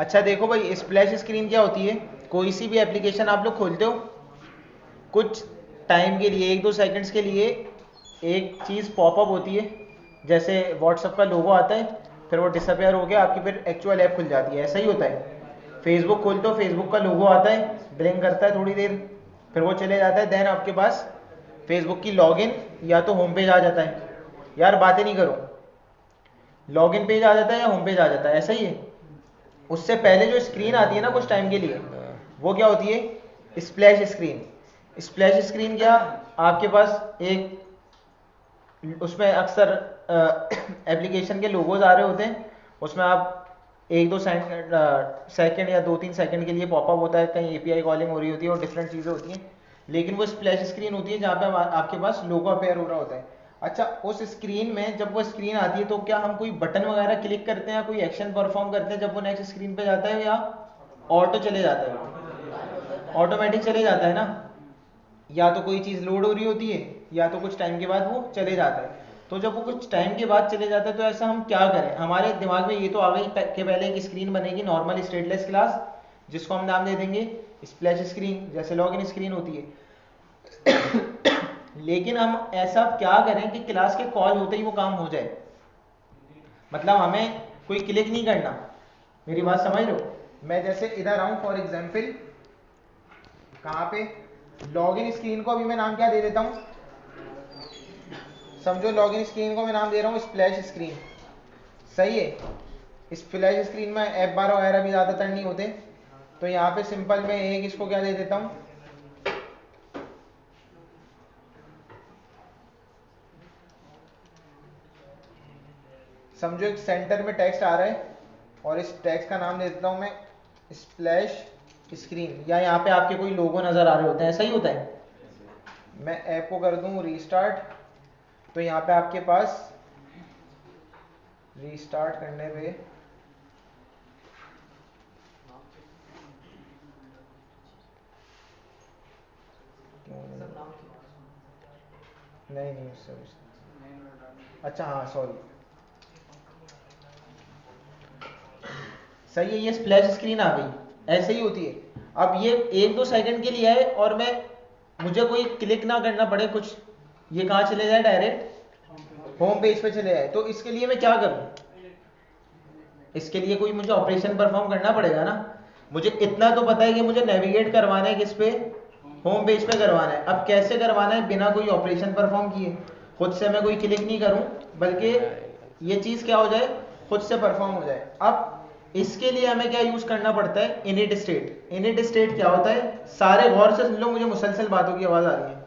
अच्छा देखो भाई, स्प्लैश स्क्रीन क्या होती है? कोई सी भी एप्लीकेशन आप लोग खोलते हो, कुछ टाइम के लिए, 1-2 सेकंड्स के लिए एक चीज़ पॉपअप होती है, जैसे व्हाट्सअप का लोगो आता है, फिर वो डिसअपेयर हो गया, आपकी फिर एक्चुअल ऐप खुल जाती है। ऐसा ही होता है। फेसबुक खोलते हो, फेसबुक का लोगो आता है, ब्लिंक करता है थोड़ी देर, फिर वो चले जाता है, देन आपके पास फेसबुक की लॉगिन या तो होम पेज आ जाता है। यार बातें नहीं करो, लॉगिन पेज आ जाता है या होम पेज आ जाता है, ऐसा ही है। उससे पहले जो स्क्रीन आती है ना कुछ टाइम के लिए, वो क्या होती है? Splash screen. स्प्लैश स्क्रीन क्या, आपके पास एक, उसमें अक्सर एप्लीकेशन के लोगोज आ रहे होते हैं, उसमें आप 1-2 सेकंड या 2-3 सेकंड के लिए पॉपअप होता है, कहीं एपीआई कॉलिंग हो रही होती है और डिफरेंट चीज़ें होती हैं, लेकिन वो स्प्लैश स्क्रीन होती है जहाँ पे आपके पास लोगो अपेयर हो रहा होता है। अच्छा, उस स्क्रीन में जब वो स्क्रीन आती है तो क्या हम कोई बटन वगैरह क्लिक करते हैं या कोई एक्शन परफॉर्म करते हैं जब वो नेक्स्ट स्क्रीन पे जाता है, या ऑटो चले जाता है? ऑटोमेटिक चले जाता है ना। या तो कोई चीज़ लोड हो रही होती है, या तो कुछ टाइम के बाद वो चले जाता है। तो जब वो कुछ टाइम के बाद चले जाता है तो ऐसा हम क्या करें? हमारे दिमाग में ये तो आ गई कि पहले एक स्क्रीन बनेगी नॉर्मल स्टेटलेस क्लास, जिसको हम नाम दे देंगे स्प्लैश स्क्रीन, जैसे लॉगिन स्क्रीन होती है। लेकिन हम ऐसा क्या करें कि क्लास के कॉल होते ही वो काम हो जाए? मतलब हमें कोई क्लिक नहीं करना, मेरी बात समझ लो। मैं जैसे इधर आऊं फॉर एग्जाम्पल, कहाँ पे, लॉगिन स्क्रीन को अभी मैं नाम क्या दे देता हूँ? समझो लॉगिन स्क्रीन को मैं नाम दे रहा हूँ स्प्लैश स्क्रीन। सही है। स्प्लैश स्क्रीन में ऐप बार वगैरह भी ज़्यादातर नहीं होते, तो यहाँ पे सिंपल मैं एक इसको क्या दे देता हूँ, समझो एक सेंटर में टेक्स्ट आ रहा है और इस टेक्स्ट का नाम दे देता हूँ मैं स्प्लैश स्क्रीन, या यहाँ पे आपके कोई लोगो नज़र आ रहे होते हैं, ऐसा ही होता है। मैं ऐप को कर दूँ रीस्टार्ट, तो यहाँ पे आपके पास रीस्टार्ट करने पे नहीं उससे अच्छा हाँ सॉरी, सही है, ये स्प्लैश स्क्रीन आ गई, ऐसे ही होती है। अब ये 1-2 सेकंड के लिए है और मैं, मुझे कोई क्लिक ना करना पड़े कुछ, ये कहाँ चले जाए, डायरेक्ट होम पेज पे चले जाए। तो इसके लिए मैं क्या करूँ? इसके लिए कोई मुझे ऑपरेशन परफॉर्म करना पड़ेगा ना। मुझे इतना तो पता है कि मुझे नेविगेट करवाना है किस पे, होम पेज पे करवाना है। अब कैसे करवाना है बिना कोई ऑपरेशन परफॉर्म किए, खुद से मैं कोई क्लिक नहीं करूं, बल्कि ये चीज़ क्या हो जाए, खुद से परफॉर्म हो जाए। अब इसके लिए हमें क्या यूज़ करना पड़ता है? Init state. इनिट स्टेट क्या होता है? सारे गौर से सुन लो, मुझे मुसलसल बातों की आवाज़ आ रही है।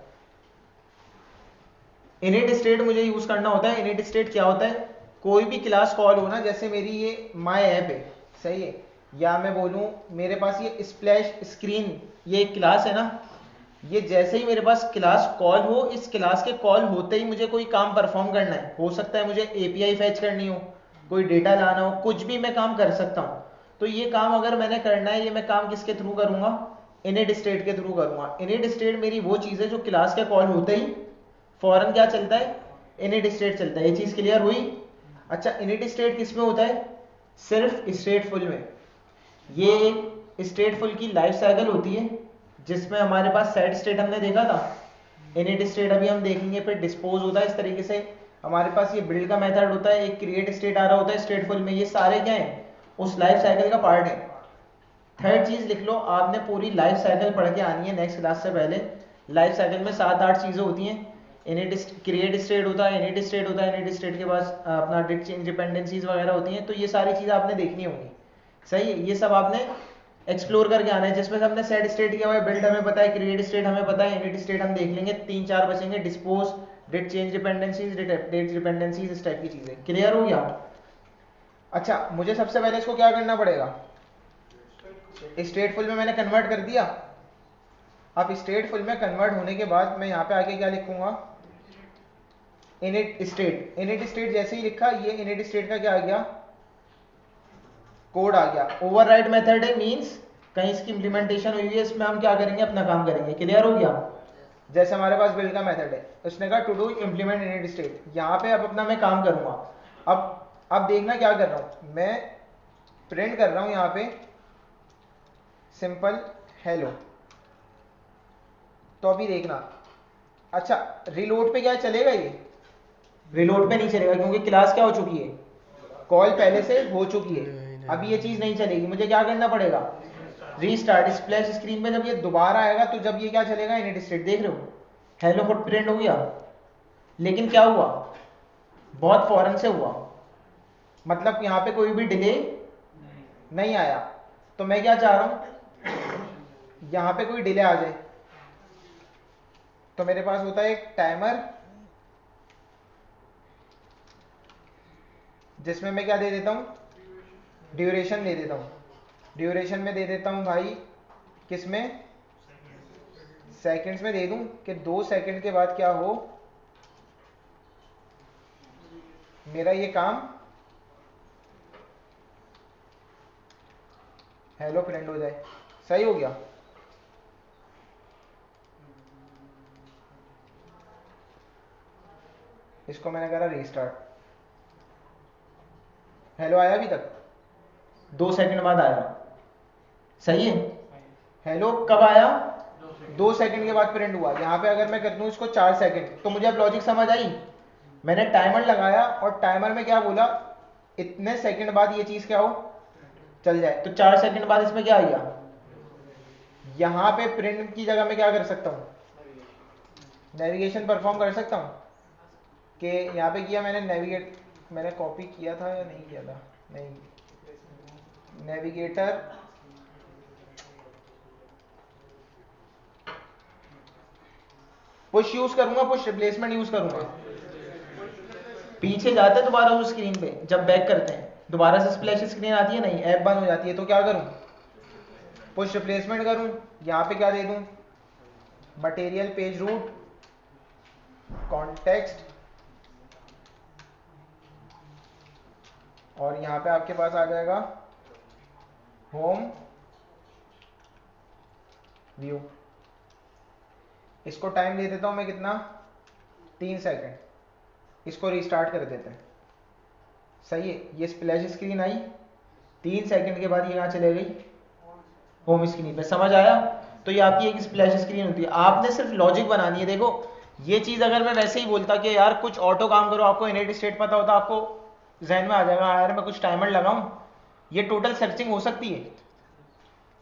इनिट स्टेट मुझे यूज़ करना होता है। इनिट स्टेट क्या होता है? कोई भी क्लास कॉल हो ना, जैसे मेरी ये माय ऐप है, सही है, या मैं बोलूँ मेरे पास ये स्प्लैश स्क्रीन, ये एक क्लास है ना, ये जैसे ही मेरे पास क्लास कॉल हो, इस क्लास के कॉल होते ही मुझे कोई काम परफॉर्म करना है, हो सकता है मुझे एपीआई फैच करनी हो, कोई डेटा लाना हो, कुछ भी मैं काम कर सकता हूँ। तो ये काम अगर मैंने करना है, ये मैं काम किसके थ्रू करूँगा? इनिट स्टेट के थ्रू करूँगा। इनिट स्टेट मेरी वो चीज़ है जो क्लास के कॉल होते ही फौरन क्या चलता है? इनिट स्टेट चलता है। ये चीज़ क्लियर हुई? अच्छा, इनिट स्टेट किस में होता है? सिर्फ स्टेटफुल में। ये स्टेटफुल की लाइफ साइकिल होती है, जिसमें हमारे पास सेट स्टेट हमने देखा था, इनिट स्टेट अभी हम देखेंगे, फिर डिस्पोज होता है। इस तरीके से हमारे पास ये बिल्ड का मेथड होता है, एक क्रिएट स्टेट आ रहा होता है स्टेटफुल में। ये सारे क्या है? उस लाइफ साइकिल का पार्ट है। थर्ड चीज लिख लो, आपने पूरी लाइफ साइकिल पढ़ के आनी है नेक्स्ट क्लास से पहले। लाइफ साइकिल में 7-8 चीजें होती हैं। इनिट क्रिएट स्टेट होता है, इनिट स्टेट होता है, इनिट स्टेट के बाद अपना डिट चेंज डिपेंडेंसीज वगैरह होती हैं। तो ये सारी चीजें आपने देखनी होंगी, सही है। ये सब आपने एक्सप्लोर करके आना है, जिसमें से हमने सेट स्टेट किया हुआ है, बिल्ड हमें पता है, क्रिएट स्टेट हमें पता है, इनिट स्टेट हम देख लेंगे, 3-4 बचेंगे, डिस्पोज, डिट चेंज डिपेंडेंसीज, डिट डिपेंडेंसीज, इस टाइप की चीजें। क्लियर हो गया? अच्छा, मुझे सबसे पहले इसको क्या करना पड़ेगा? स्टेटफुल में मैंने कन्वर्ट कर दिया। अब स्टेटफुल में कन्वर्ट होने के बाद मैं यहाँ पे आके क्या लिखूंगा? Init state. इनिट स्टेट जैसे ही लिखा, ये इनिट स्टेट का क्या आ गया? कोड आ गया। ओवरराइड मेथड है, मींस कहीं इसकी इंप्लीमेंटेशन हुई है, इसमें हम क्या करेंगे? अपना काम करेंगे। क्लियर हो गया? जैसे हमारे पास बिल्ड का मेथड है, उसने कहा to do implement init state, यहाँ पे अब अपना मैं काम करूंगा। अब देखना क्या कर रहा हूँ मैं, प्रिंट कर रहा हूं यहां पे सिंपल हेलो, तो अभी देखना। अच्छा, रिलोड पे क्या चलेगा? ये रिलोड पे नहीं चलेगा क्योंकि क्लास क्या हो चुकी है, कॉल पहले से हो चुकी है। अभी ये चीज नहीं चलेगी, मुझे क्या करना पड़ेगा, रीस्टार्ट। स्प्लैश स्क्रीन पे जब ये दोबारा आएगा तो जब ये क्या चलेगा, इनिट स्टेट। देख रहे हो, हेलो फुटप्रिंट हो गया, लेकिन क्या हुआ, बहुत फौरन से हुआ, मतलब यहाँ पे कोई भी डिले नहीं आया। तो मैं क्या चाह रहा हूं, यहाँ पे कोई डिले आ जाए, तो मेरे पास होता है एक टाइमर जिसमें मैं क्या दे देता हूं, ड्यूरेशन दे देता हूं। ड्यूरेशन में दे देता हूं भाई, किसमें, सेकंड्स में दे दूं कि 2 सेकंड के बाद क्या हो, मेरा ये काम हेलो फ्रेंड हो जाए। सही हो गया। इसको मैंने करा रीस्टार्ट, हेलो आया अभी तक, 2 सेकंड बाद आया। सही है, हेलो कब आया, 2 सेकंड के बाद प्रिंट हुआ। यहां पे अगर मैं कर दूं इसको 4 सेकंड, तो मुझे अब लॉजिक समझ आई। मैंने टाइमर लगाया और टाइमर में क्या बोला, इतने सेकंड बाद ये चीज क्या हो, चल जाए। तो 4 सेकंड बाद इसमें क्या आ गया, यहां पे प्रिंट की जगह में क्या कर सकता हूं, नेविगेशन परफॉर्म कर सकता हूं। कि यहाँ पे किया मैंने नेविगेट, मैंने कॉपी किया था या नहीं किया था, नहीं, नेविगेटर पुश यूज करूंगा, पुश रिप्लेसमेंट यूज करूंगा। पीछे जाते हैं दोबारा उस स्क्रीन पे, जब बैक करते हैं दोबारा से स्प्लैश स्क्रीन आती है, नहीं ऐप बंद हो जाती है, तो क्या करूं, पुश रिप्लेसमेंट करूं। यहां पे क्या दे दूं, मटेरियल पेज रूट कॉन्टेक्स्ट, और यहां पे आपके पास आ जाएगा होम व्यू। इसको टाइम दे देता हूं मैं कितना, 3 सेकंड। इसको रीस्टार्ट कर देते हैं। सही है, ये स्प्लैश स्क्रीन आई, 3 सेकंड के बाद ये कहां चले गई, होम स्क्रीन पे। समझ आया? तो ये आपकी एक स्प्लैश स्क्रीन होती है, आपने सिर्फ लॉजिक बनानी है। देखो ये चीज अगर मैं वैसे ही बोलता कि यार कुछ ऑटो काम करो, आपको इनिट स्टेट पता होता, आपको जहन में आ जाएगा यार मैं कुछ टाइमर लगाऊं। ये टोटल सर्चिंग हो सकती है,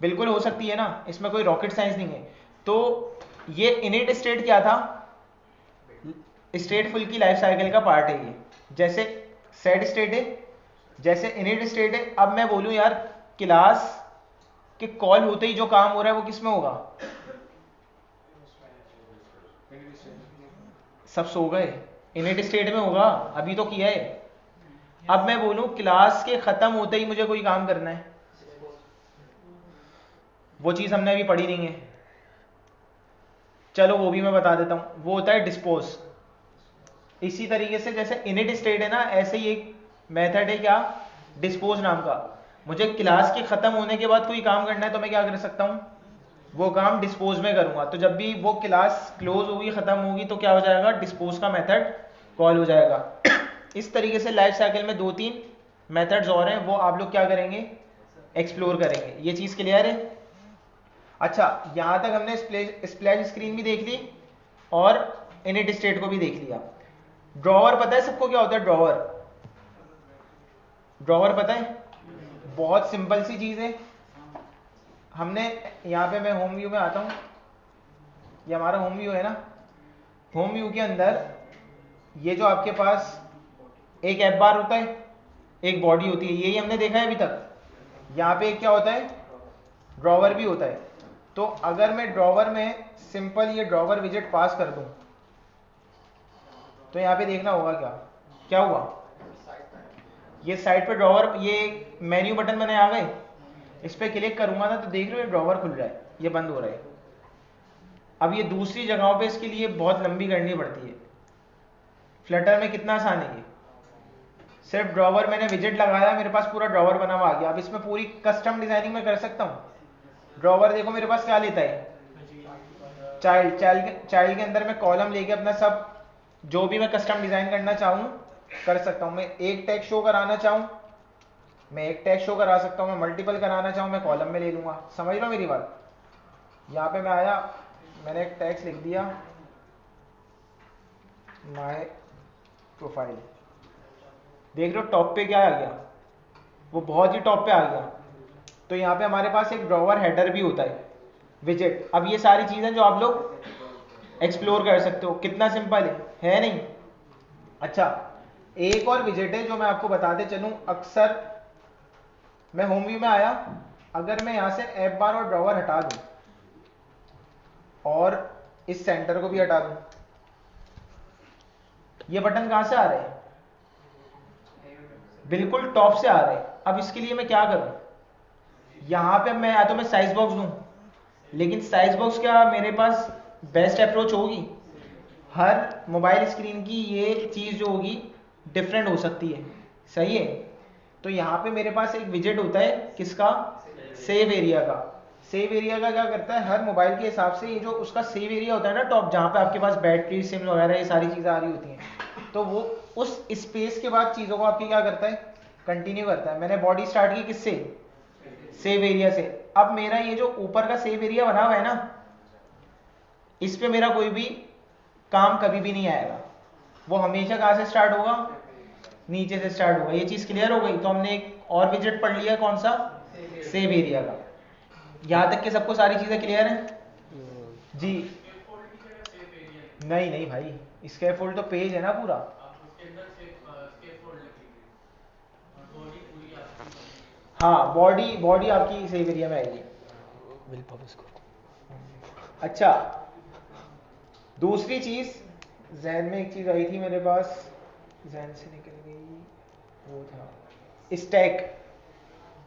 बिल्कुल हो सकती है ना, इसमें कोई रॉकेट साइंस नहीं है। तो ये इनिट स्टेट क्या था, स्टेटफुल की लाइफ साइकिल का पार्ट है ये। जैसे सेट स्टेट है, जैसे इनिट स्टेट है। अब मैं बोलूं यार क्लास के कॉल होते ही जो काम हो रहा है वो किस में होगा, सब सो गए, इनिट स्टेट में होगा, अभी तो किया है। अब मैं बोलूं क्लास के खत्म होते ही मुझे कोई काम करना है, वो चीज हमने अभी पढ़ी नहीं है, चलो वो भी मैं बता देता हूं, वो होता है डिस्पोज। इसी तरीके से जैसे इनिट स्टेट है ना, ऐसे ही एक मेथड है क्या, डिस्पोज नाम का। मुझे क्लास के खत्म होने के बाद कोई काम करना है तो मैं क्या कर सकता हूं, वो काम डिस्पोज में करूंगा। तो जब भी वो क्लास क्लोज होगी, खत्म होगी, तो क्या हो जाएगा, डिस्पोज का मेथड कॉल हो जाएगा। इस तरीके से लाइफ साइकिल में 2-3 मेथड्स और हैं, वो आप लोग क्या करेंगे, एक्सप्लोर करेंगे। ये चीज क्लियर है? अच्छा, यहां तक हमने स्प्लैश स्क्रीन भी देख ली और इनिट स्टेट को भी देख लिया। ड्रॉवर पता है सबको क्या होता है, ड्रॉवर, ड्रॉवर पता है, बहुत सिंपल सी चीज है। हमने यहाँ पे, मैं होम व्यू में आता हूँ, ये हमारा होम व्यू है ना, होम व्यू के अंदर ये जो आपके पास एक ऐप बार होता है, एक बॉडी होती है, यही हमने देखा है अभी तक। यहाँ पे एक क्या होता है, ड्रॉवर भी होता है। तो अगर मैं ड्रॉवर में सिंपल ये ड्रॉवर विजेट पास कर दूं, तो यहाँ पे देखना होगा क्या क्या हुआ, ये साइड पे ड्रॉवर, ये मेन्यू बटन मैंने आ गए, इस पर क्लिक करूंगा ना तो देख रहे हो ये ड्रॉवर खुल रहा है, ये बंद हो रहा है। अब ये दूसरी जगहों पे इसके लिए बहुत लंबी करनी पड़ती है, फ्लटर में कितना आसान है ये, सिर्फ ड्रॉवर मैंने विजेट लगाया, मेरे पास पूरा ड्रॉवर बना हुआ आ गया। अब इसमें पूरी कस्टम डिजाइनिंग में कर सकता हूँ। ड्रॉवर देखो मेरे पास क्या लेता है, चाइल्ड, चाइल्ड के अंदर मैं कॉलम लेके अपना सब जो भी मैं कस्टम डिजाइन करना चाहूँ कर सकता हूँ। मैं एक टैग शो कराना चाहूँ, मैं एक टैग शो करा सकता हूँ, मैं मल्टीपल कराना चाहूँ मैं कॉलम में ले लूँगा। समझ लो मेरी बात। यहाँ पे मैं आया, मैंने एक टैक्स लिख दिया माय प्रोफाइल, देख लो टॉप पे क्या आ गया, वो बहुत ही टॉप पे आ गया। तो यहाँ पे हमारे पास एक ड्रॉवर हेडर भी होता है, विजेट। अब ये सारी चीज़ें जो आप लोग एक्सप्लोर कर सकते हो, कितना सिंपल है नहीं? अच्छा, एक और विजेट है जो मैं आपको बताते चलूँ। अक्सर मैं होम व्यू में आया, अगर मैं यहाँ से ऐप बार और ड्रॉवर हटा दूँ और इस सेंटर को भी हटा दूँ, ये बटन कहाँ से आ रहे हैं? बिल्कुल टॉप से आ रहे हैं। अब इसके लिए मैं क्या करूँ? यहाँ पे मैं या तो मैं साइज बॉक्स दूँ, लेकिन साइज बॉक्स क्या मेरे पास बेस्ट अप्रोच होगी? हर मोबाइल स्क्रीन की ये चीज़ जो होगी डिफरेंट हो सकती है, सही है? तो यहाँ पे मेरे पास एक विजेट होता है, किसका? सेव एरिया का। सेव एरिया का क्या करता है, हर मोबाइल के हिसाब से ये जो उसका सेव एरिया होता है ना टॉप, जहाँ पे आपके पास बैटरी सिम वगैरह ये सारी चीज़ें आ रही होती हैं, तो वो उस स्पेस के बाद चीज़ों को आपकी क्या करता है, कंटिन्यू करता है। मैंने बॉडी स्टार्ट की किससे? सेव एरिया से। अब मेरा ये जो ऊपर का सेव एरिया बना हुआ है ना, इस पे मेरा कोई भी काम कभी भी नहीं आएगा। वो हमेशा कहाँ से स्टार्ट होगा? नीचे से स्टार्ट होगा। ये चीज़ क्लियर हो गई? तो हमने एक और विजेट पढ़ लिया, कौन सा? सेव एरिया का। यहाँ तक के सबको सारी चीज़ें क्लियर हैं जी? नहीं नहीं भाई, स्कैफोल्ड तो पेज है ना पूरा। हाँ, बॉडी बॉडी आपकी सेव एरिया में आएगी। अच्छा, दूसरी चीज़ जहन में एक चीज़ आई थी मेरे पास, जहन से निकल गई, वो था स्टैक।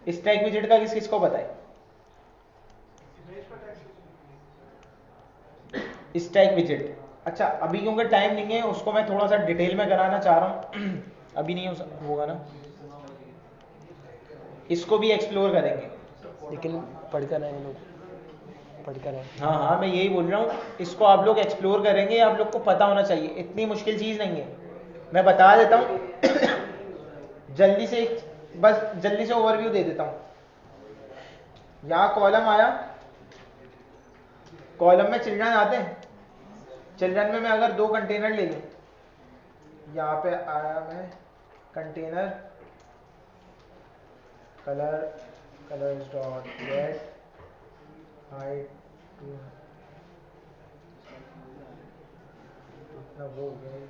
स्टैक विजेट का किस किस को पता है? स्टैक विजेट। अच्छा, अभी क्योंकि टाइम नहीं है, उसको मैं थोड़ा सा डिटेल में कराना चाह रहा हूँ अभी नहीं होगा ना, इसको भी एक्सप्लोर करेंगे, लेकिन पढ़कर आए लोग, पढ़कर आए। हाँ हाँ, मैं यही बोल रहा हूँ, इसको आप लोग एक्सप्लोर करेंगे, आप लोग को पता होना चाहिए, इतनी मुश्किल चीज़ नहीं है। मैं बता देता हूँ जल्दी से, बस जल्दी से ओवरव्यू दे देता हूँ। यहाँ कॉलम आया, कॉलम में चिल्ड्रन आते हैं, चिल्ड्रन में मैं अगर दो कंटेनर ले लूँ, यहाँ पे आया मैं container colour, colours dot get height to, इतना वो हो गया।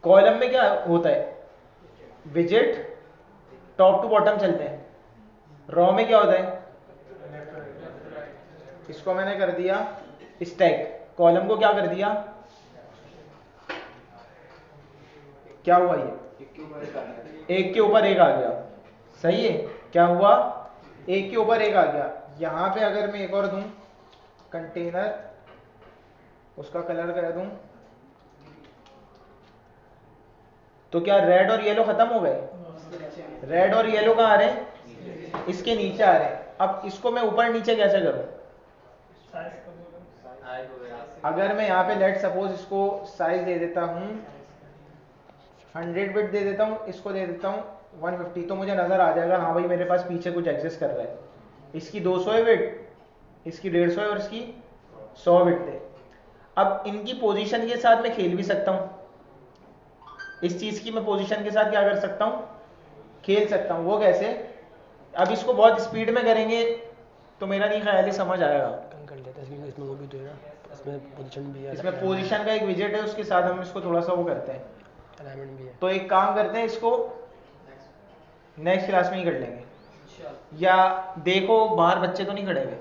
कॉलम में क्या होता है, विजेट टॉप टू बॉटम चलते हैं। रॉ में क्या होता है, इसको मैंने कर दिया स्टैक, कॉलम को क्या कर दिया, क्या हुआ, ये एक के ऊपर एक आ गया, सही है? क्या हुआ, एक के ऊपर एक आ गया। यहां पे अगर मैं एक और दूं कंटेनर, उसका कलर कर दूं, तो क्या रेड और येलो खत्म हो गए? रेड और येलो कहाँ आ रहे हैं? इसके नीचे आ रहे हैं। अब इसको मैं ऊपर नीचे कैसे करूं? अगर मैं यहाँ पे लेट सपोज इसको साइज दे देता हूँ 100 बिट दे देता हूँ, इसको दे देता हूँ 150, तो मुझे नजर आ जाएगा हाँ भाई मेरे पास पीछे कुछ एग्जिस्ट कर रहा है। इसकी 200 है बिट, इसकी 150 है और इसकी 100 बिट थे। अब इनकी पोजीशन के साथ मैं खेल भी सकता हूँ, इस चीज की मैं पोजीशन के साथ क्या कर सकता हूँ, खेल सकता हूँ। वो कैसे? अब इसको बहुत स्पीड में करेंगे तो मेरा नहीं ख्याल है समझ आएगा। कर लेते हैं, इसमें वो भी तो है ना, इसमें पोजीशन भी है, इसमें पोजीशन का एक विजेट है, उसके साथ हम इसको थोड़ा सा वो करते हैं। अलाइनमेंट भी है। तो एक काम करते हैं, इसको नेक्स्ट क्लास में ही कर लेंगे। या देखो बाहर बच्चे तो नहीं खड़े हुए,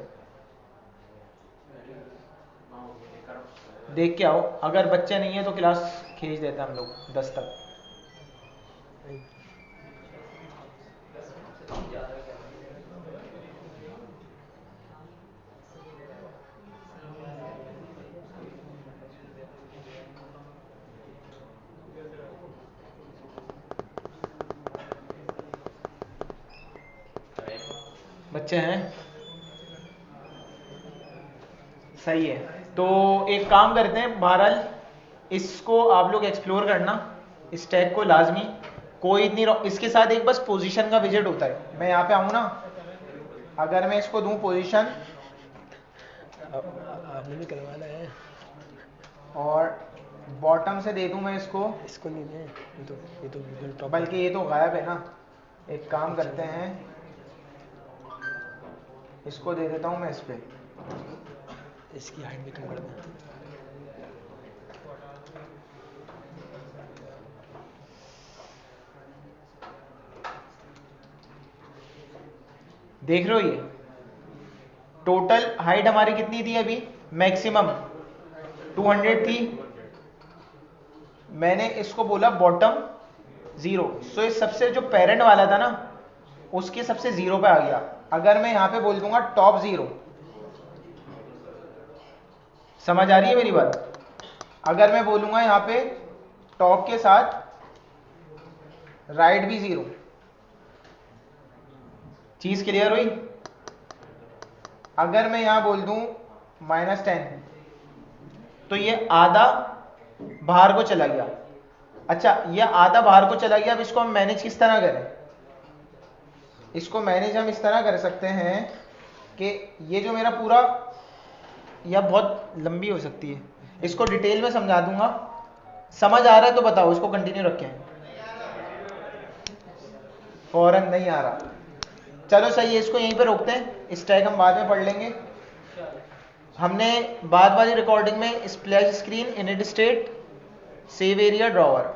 देख के आओ, अगर बच्चे नहीं है तो क्लास खींच देते हैं हम लोग 10 तक। बच्चे हैं, सही है। तो एक काम करते हैं, बहरहाल इसको आप लोग एक्सप्लोर करना, इस टैग को लाजमी, कोई इतनी इसके साथ एक बस पोजीशन का विजिट होता है। मैं यहाँ पे आऊँ ना, अगर मैं इसको दूँ पोजीशन आपने भी करवाना है, और बॉटम से दे दूँ मैं इसको नहीं है, ये तो गूगल टॉप, बल्कि ये तो गायब है ना। एक काम करते हैं, इसको दे देता हूँ मैं इस पे, इसकी हाइट भी कम कर दें। देख रहे हो ये टोटल हाइट हमारी कितनी थी अभी, मैक्सिमम 200 थी। मैंने इसको बोला बॉटम 0, सो ये सबसे जो पेरेंट वाला था ना उसके सबसे 0 पे आ गया। अगर मैं यहां पे बोल दूंगा टॉप 0, समझ आ रही है मेरी बात? अगर मैं बोलूंगा यहां पे टॉप के साथ राइट भी 0, चीज क्लियर हुई? अगर मैं यहां बोल दूं -10, तो ये आधा बाहर को चला गया। अच्छा, ये आधा बाहर को चला गया। अब इसको हम मैनेज किस तरह करें? इसको मैनेज हम इस तरह कर सकते हैं कि ये जो मेरा पूरा, यह बहुत लंबी हो सकती है, इसको डिटेल में समझा दूंगा। समझ आ रहा है तो बताओ, इसको कंटिन्यू रखें। फौरन नहीं आ रहा, चलो सही है, इसको यहीं पे रोकते हैं। इस टैग हम बाद में पढ़ लेंगे। हमने बाद वाली रिकॉर्डिंग में splash screen, init state, save area, drawer,